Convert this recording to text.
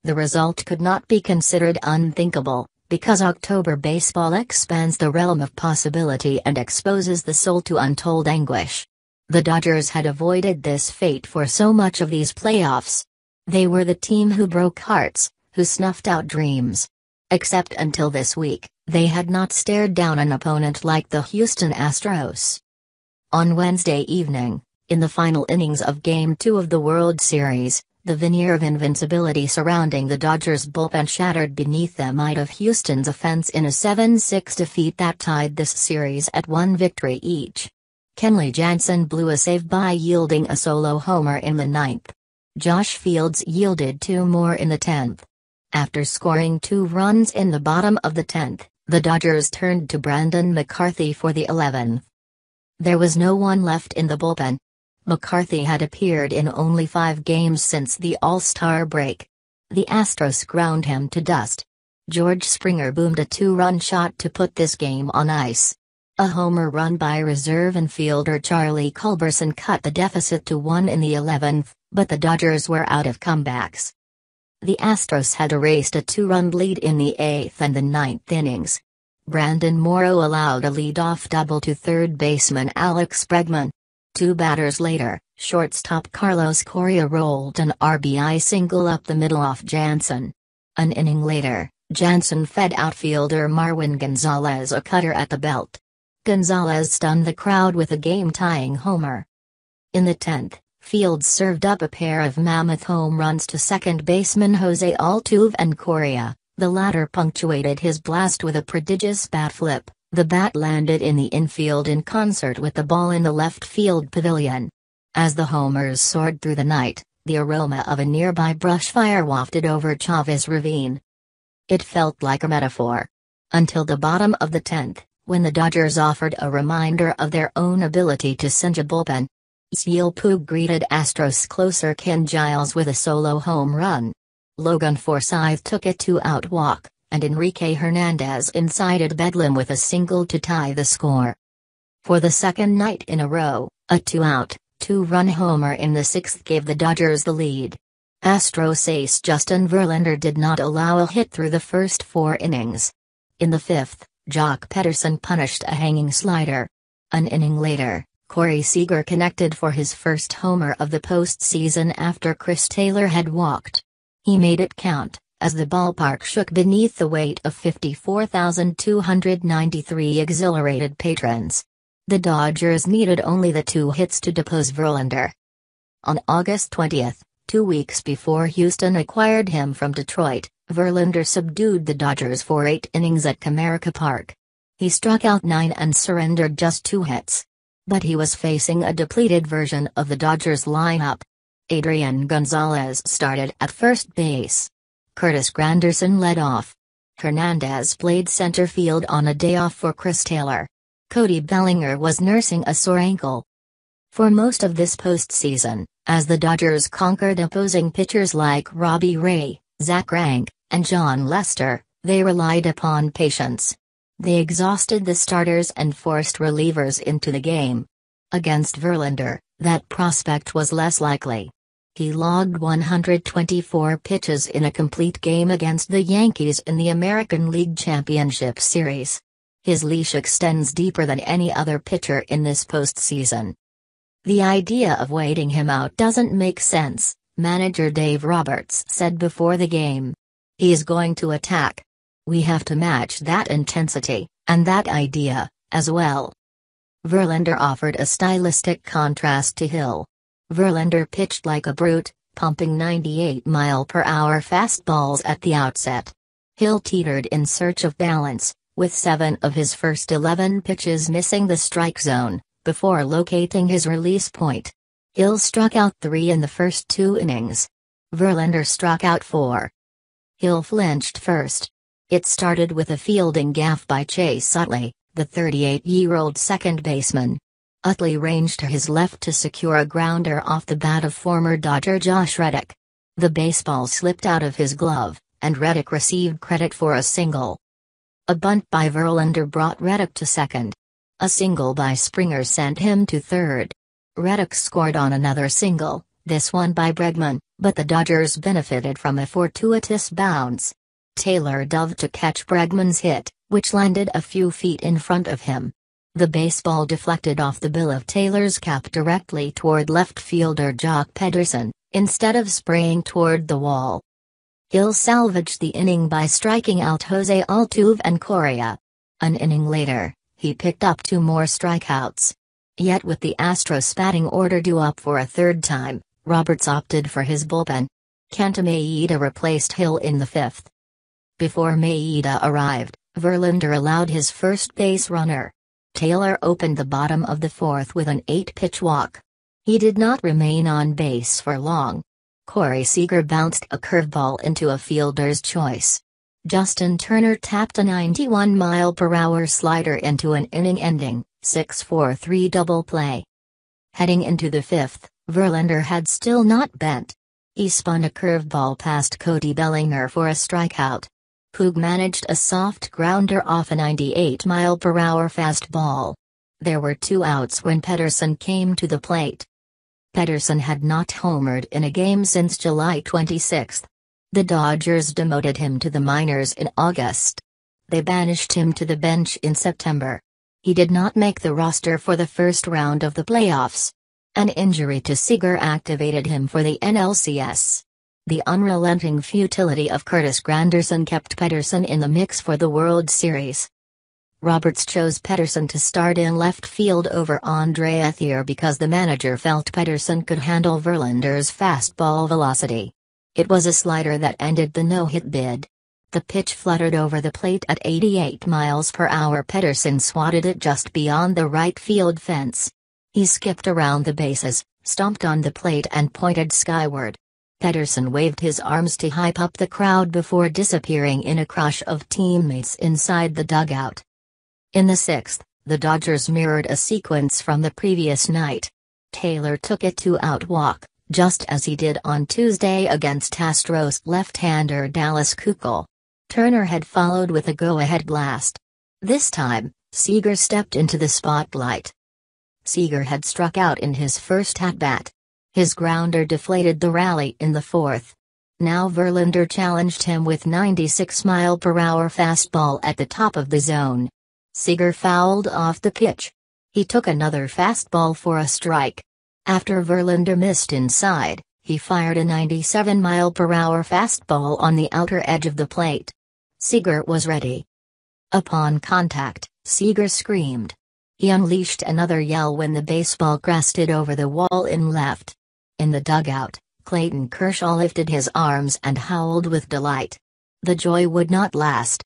The result could not be considered unthinkable, because October baseball expands the realm of possibility and exposes the soul to untold anguish. The Dodgers had avoided this fate for so much of these playoffs. They were the team who broke hearts, who snuffed out dreams. Except until this week, they had not stared down an opponent like the Houston Astros. On Wednesday evening, in the final innings of Game 2 of the World Series, the veneer of invincibility surrounding the Dodgers bullpen shattered beneath the might of Houston's offense in a 7-6 defeat that tied this series at one victory each. Kenley Jansen blew a save by yielding a solo homer in the ninth. Josh Fields yielded two more in the 10th. After scoring 2 runs in the bottom of the 10th, the Dodgers turned to Brandon McCarthy for the 11th. There was no one left in the bullpen. McCarthy had appeared in only 5 games since the All-Star break. The Astros ground him to dust. George Springer boomed a 2-run shot to put this game on ice. A homer run by reserve infielder Charlie Culberson cut the deficit to 1 in the 11th, but the Dodgers were out of comebacks. The Astros had erased a 2-run lead in the 8th and the 9th innings. Brandon Morrow allowed a leadoff double to third baseman Alex Bregman. 2 batters later, shortstop Carlos Correa rolled an RBI single up the middle off Jansen. An inning later, Jansen fed outfielder Marwin Gonzalez a cutter at the belt. Gonzalez stunned the crowd with a game-tying homer. In the 10th, Fields served up a pair of mammoth home runs to second baseman Jose Altuve and Correa. The latter punctuated his blast with a prodigious bat flip. The bat landed in the infield in concert with the ball in the left field pavilion. As the homers soared through the night, the aroma of a nearby brush fire wafted over Chavez Ravine. It felt like a metaphor. Until the bottom of the 10th, when the Dodgers offered a reminder of their own ability to singe a bullpen. Ysiel Puig greeted Astros closer Ken Giles with a solo home run. Logan Forsythe took a 2-out walk, and Enrique Hernandez incited Bedlam with a single to tie the score. For the second night in a row, a 2-out, 2-run homer in the 6th gave the Dodgers the lead. Astros ace Justin Verlander did not allow a hit through the first 4 innings. In the 5th, Jock Pederson punished a hanging slider. An inning later, Corey Seager connected for his first homer of the postseason after Chris Taylor had walked. He made it count, as the ballpark shook beneath the weight of 54,293 exhilarated patrons. The Dodgers needed only the 2 hits to depose Verlander. On August 20, 2 weeks before Houston acquired him from Detroit, Verlander subdued the Dodgers for 8 innings at Comerica Park. He struck out 9 and surrendered just 2 hits. But he was facing a depleted version of the Dodgers lineup. Adrian Gonzalez started at first base. Curtis Granderson led off. Hernandez played center field on a day off for Chris Taylor. Cody Bellinger was nursing a sore ankle. For most of this postseason, as the Dodgers conquered opposing pitchers like Robbie Ray, Zach Rank, and John Lester, they relied upon patience. They exhausted the starters and forced relievers into the game. Against Verlander, that prospect was less likely. He logged 124 pitches in a complete game against the Yankees in the American League Championship Series. His leash extends deeper than any other pitcher in this postseason. The idea of waiting him out doesn't make sense, manager Dave Roberts said before the game. He's going to attack. We have to match that intensity, and that idea, as well. Verlander offered a stylistic contrast to Hill. Verlander pitched like a brute, pumping 98-mile-per-hour fastballs at the outset. Hill teetered in search of balance, with 7 of his first 11 pitches missing the strike zone, before locating his release point. Hill struck out 3 in the first 2 innings. Verlander struck out 4. Hill flinched first. It started with a fielding gaffe by Chase Utley, the 38-year-old second baseman. Utley ranged to his left to secure a grounder off the bat of former Dodger Josh Reddick. The baseball slipped out of his glove, and Reddick received credit for a single. A bunt by Verlander brought Reddick to second. A single by Springer sent him to third. Reddick scored on another single, this one by Bregman, But the Dodgers benefited from a fortuitous bounce. Taylor dove to catch Bregman's hit, which landed a few feet in front of him. The baseball deflected off the bill of Taylor's cap directly toward left fielder Jock Pederson, instead of spraying toward the wall. Hill salvaged the inning by striking out Jose Altuve and Correa. An inning later, he picked up 2 more strikeouts. Yet with the Astros batting order due up for a third time, Roberts opted for his bullpen. Kenta Maeda replaced Hill in the 5th. Before Maeda arrived, Verlander allowed his first base runner. Taylor opened the bottom of the 4th with an 8-pitch walk. He did not remain on base for long. Corey Seager bounced a curveball into a fielder's choice. Justin Turner tapped a 91-mile-per-hour slider into an inning-ending 6-4-3 double play. Heading into the 5th, Verlander had still not bent. He spun a curveball past Cody Bellinger for a strikeout. Puig managed a soft grounder off a 98-mile-per-hour fastball. There were 2 outs when Pederson came to the plate. Pederson had not homered in a game since July 26. The Dodgers demoted him to the minors in August. They banished him to the bench in September. He did not make the roster for the first round of the playoffs. An injury to Seager activated him for the NLCS. The unrelenting futility of Curtis Granderson kept Pederson in the mix for the World Series. Roberts chose Pederson to start in left field over Andre Ethier because the manager felt Pederson could handle Verlander's fastball velocity. It was a slider that ended the no-hit bid. The pitch fluttered over the plate at 88 miles per hour. Pederson swatted it just beyond the right field fence. He skipped around the bases, stomped on the plate and pointed skyward. Pederson waved his arms to hype up the crowd before disappearing in a crush of teammates inside the dugout. In the 6th, the Dodgers mirrored a sequence from the previous night. Taylor took a 2-out walk, just as he did on Tuesday against Astros left-hander Dallas Keuchel. Turner had followed with a go-ahead blast. This time, Seager stepped into the spotlight. Seager had struck out in his first at-bat. His grounder deflated the rally in the 4th. Now Verlander challenged him with 96-mile-per-hour fastball at the top of the zone. Seager fouled off the pitch. He took another fastball for a strike. After Verlander missed inside, he fired a 97-mile-per-hour fastball on the outer edge of the plate. Seager was ready. Upon contact, Seager screamed. He unleashed another yell when the baseball crested over the wall in left. In the dugout, Clayton Kershaw lifted his arms and howled with delight. The joy would not last.